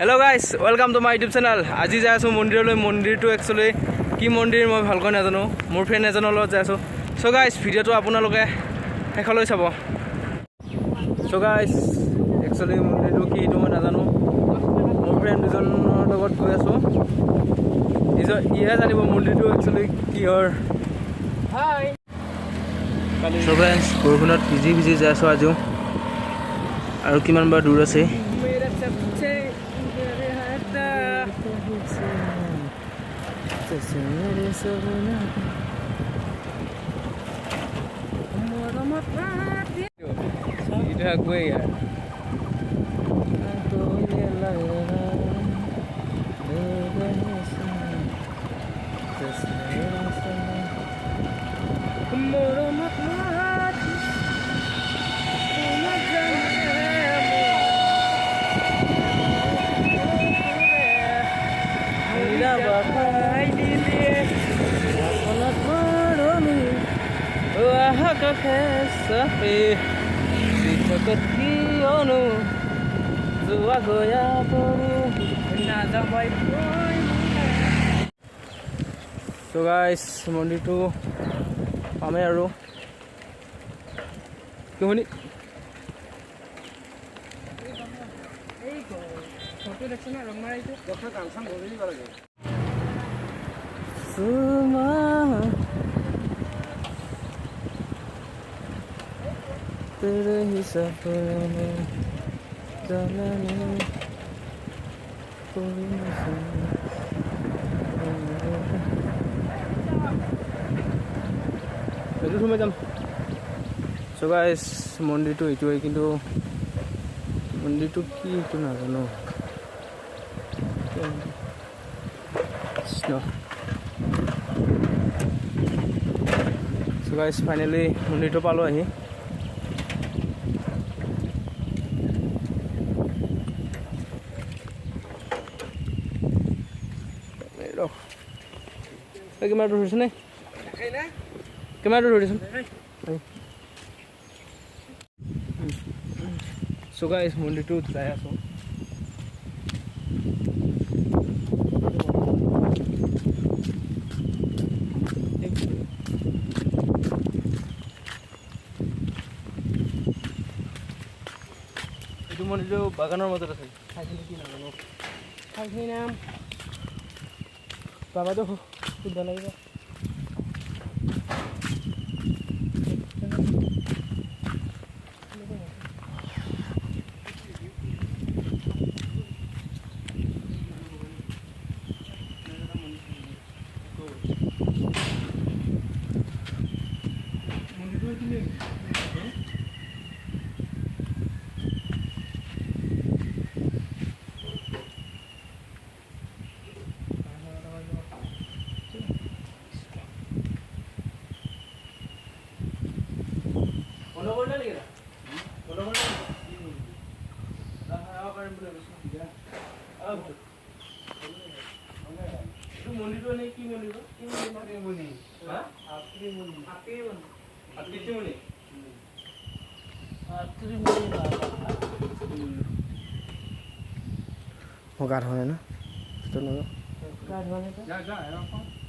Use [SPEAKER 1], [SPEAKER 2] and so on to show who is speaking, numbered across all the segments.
[SPEAKER 1] Hello guys, welcome to my YouTube channel. আজি যাই আছো মন্দিৰলৈ মন্দিৰটো একচুয়ালি কি মন্দিৰ মই ভালকৈ নাজানো মোৰ ফ্ৰেণ্ড এজনৰ লগত যাই আছো সো গাইস ভিডিওটো আপোনালোকে শেষলৈ চাব সো গাইস একচুয়ালি মন্দিৰটো কি মই নাজানো মোৰ ফ্ৰেণ্ড দুজনৰ লগত গৈ আছো ইহে জানিব মন্দিৰটো একচুয়ালি কি হয় হাই সো গাইস বৰগুণত ভিজি যাই আছো আজিও আৰু কিমান বাৰ দূৰ আছে itu gue ya So guys, mondirটো পামে আৰু কোনি এই ফটো দেখছনা ৰং মাৰাইটো কথা কানছন বদলি কৰা যায় সুমা तेरे ही सफर में जाने कोई এইটো সময় যাম সো গাইস মন্দিৰটো এইটোৱে কিন্তু মন্দিৰটো কি এইটো নাজানো সো গাইস ফাইনালি মন্দিৰটো পালো আহি Gimana dulu di sini? Gimana dulu di sini? So guys, mondir itu saya so. Itu mondir itu bagaimana motor saya? Kayak gini namanya. Kayak gini nam. Bapa tuh udah lagi ya. Hogar होने ना तो ना होgar होने तो जा जा है आपको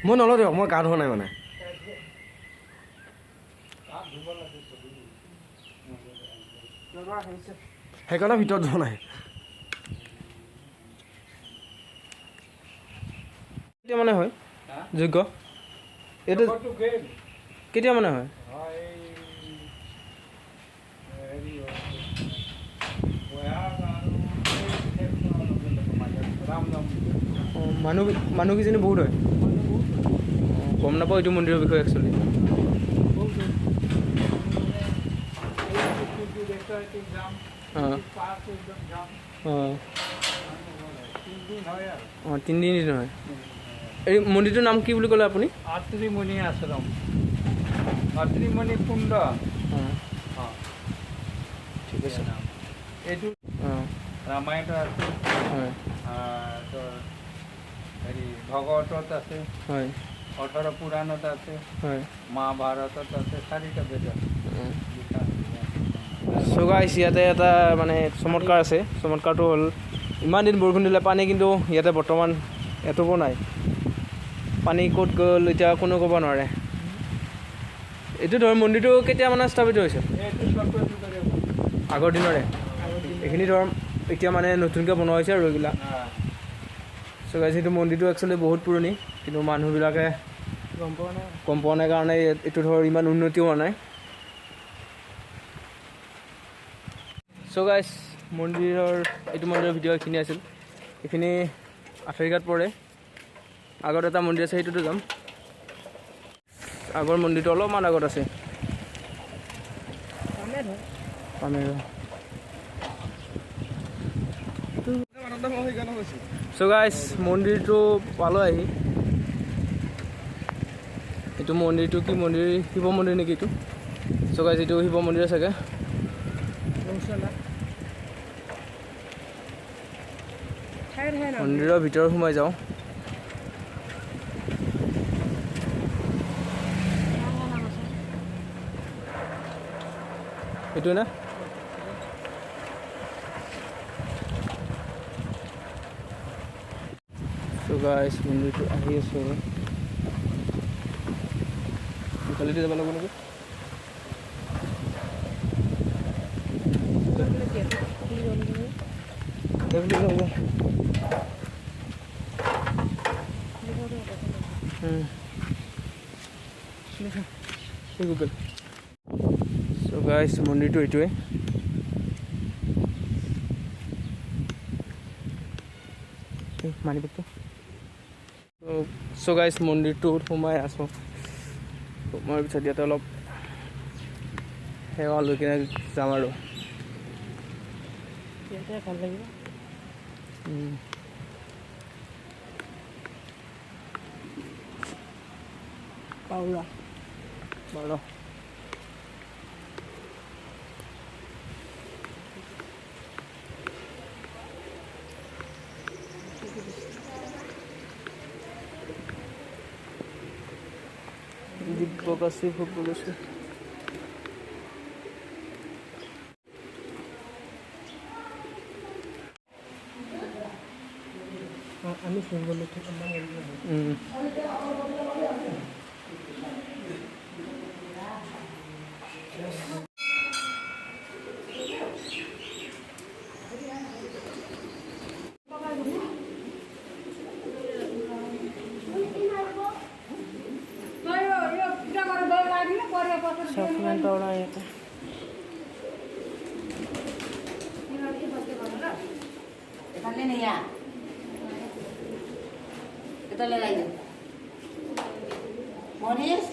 [SPEAKER 2] মই নলওঁ দিয়ক, মই গা ধোৱা নাই মানে। সেইকাৰণে ভিতৰত যোৱা নাই। কেতিয়া মানে হয় যোগ্য? এইটো কেতিয়া মানে হয়? মানুহকেইজনী বহুত হয়। গম নাপাওঁ এইটো মন্দিৰৰ বিষয়ে একচুৱেলি। অঁ 3 দিন হয়। এই মন্দিৰটোৰ নাম কি বুলি ক'লে আপুনি?
[SPEAKER 3] আত্ৰিমণি আশ্ৰম, আত্ৰিমণি কুণ্ড।
[SPEAKER 2] ঠিক আছে।
[SPEAKER 3] এইটো ৰামায়ণত আছে, হেৰি ভাগৱতত আছে, 18 পুৰাণত আছে, মহাভাৰতত আছে, 4টা বেদ আছে।
[SPEAKER 1] চ' গাইছ, ইয়াতে এটা মানে চমৎকাৰ আছে। চমৎকাৰটো হ'ল ইমান দিন বৰষুণ দিলে পানী কিন্তু ইয়াতে বৰ্তমান এটোপো নাই। পানী ক'ত গ'ল এতিয়া কোনো ক'ব নোৱাৰে। এইটো ধৰ মন্দিৰটো কেতিয়া মানে স্থাপিত হৈছে? আগৰ দিনৰে। এইখিনি ধৰ এতিয়া মানে নতুনকৈ বনোৱা হৈছে আৰু এইবিলাক। চ' গাইছ, এইটো মন্দিৰটো একচুৱেলি বহুত পুৰণি, কিন্তু মানুহবিলাকে গম পোৱা নাই কাৰণে এইটো ধৰ ইমান উন্নতিও হোৱা নাই। চ' গাইছ, এইটো মন্দিৰৰ ভিডিঅ' এইখিনি আছিল। এইখিনি আফ্ৰিকাত পৰে। আগত এটা মন্দিৰ আছে, সেইটোতো যাম। আগৰ মন্দিৰটো অলপমান আগত আছে। চ' গাইছ, মন্দিৰটো পালোঁ আহি। এইটো মন্দিৰটো কি মন্দিৰ? শিৱ মন্দিৰ নেকি এইটো? চ' গাইছ, এইটো শিৱ মন্দিৰ চাগে। মন্দিৰৰ ভিতৰত সোমাই যাওঁ। এইটো না? চ' গাইছ, মন্দিৰটো আহি আছোঁ। কালিতে যাব লাগিব নেকি? চ' গাইছ, মন্দিৰটো এইটোৱে। মানিবেগটো। চ' গাইছ, মন্দিৰটোত সোমাই আছোঁ। সোমোৱাৰ পিছত ইয়াতে অলপ সেৱা লৈ কিনে যাম আৰু। ভাল লাগিব। পাউলা বাৰু। দিব্যকাশী ফুটবল আছে। আমি ফুটবল চকলেট পাউডাৰ ইয়াতে।
[SPEAKER 4] मनिष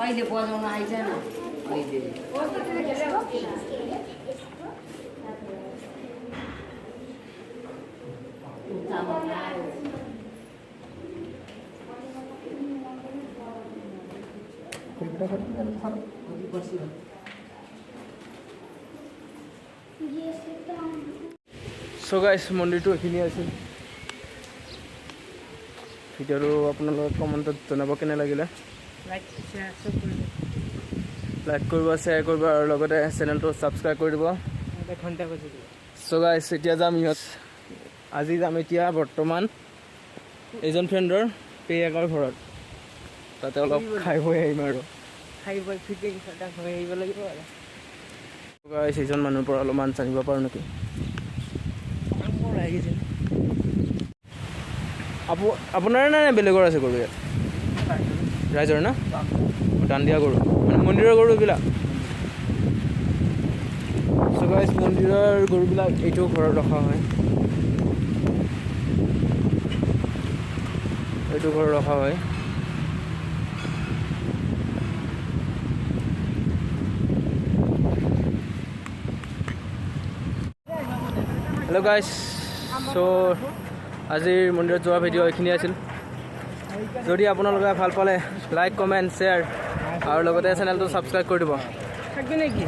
[SPEAKER 4] अहिले बजाउन आइजन अहिले
[SPEAKER 1] চ' গাইছ, মন্দিৰটো এইখিনি আছিল। ভিডিঅ'টো আপোনালোকে কমেণ্টত জনাব কেনে লাগিলে। লাইক কৰিব, শ্বেয়াৰ কৰিব আৰু লগতে চেনেলটো ছাবস্ক্ৰাইব কৰি দিব। চ' গাইছ, এতিয়া যাম আজি যাম এতিয়া বৰ্তমান এজন ফ্ৰেণ্ডৰ
[SPEAKER 2] পেয়াকৰ ঘৰত তাতে অলপ খাই বৈ আহিম আৰু
[SPEAKER 5] খাই বৈ ফিটিং ফাটাং হৈ আহিব লাগিব আৰু
[SPEAKER 2] সেইজন মানুহৰ পৰা অলপমান জানিব পাৰোঁ নেকি আপোনাৰ নে বেলেগৰ আছে গৰু ইয়াত ৰাইজৰ না দান দিয়া গৰু মানে মন্দিৰৰ গৰুবিলাক মন্দিৰৰ গৰুবিলাক এইটো ঘৰত ৰখা হয় এইটো ঘৰত ৰখা হয় হেল্ল' গাইজ চ' আজিৰ মন্দিৰত যোৱা ভিডিঅ' এইখিনি আছিল যদি আপোনালোকে ভাল পালে লাইক কমেণ্ট শ্বেয়াৰ আৰু লগতে চেনেলটো ছাবস্ক্ৰাইব কৰি দিব
[SPEAKER 5] থাকবি নেকি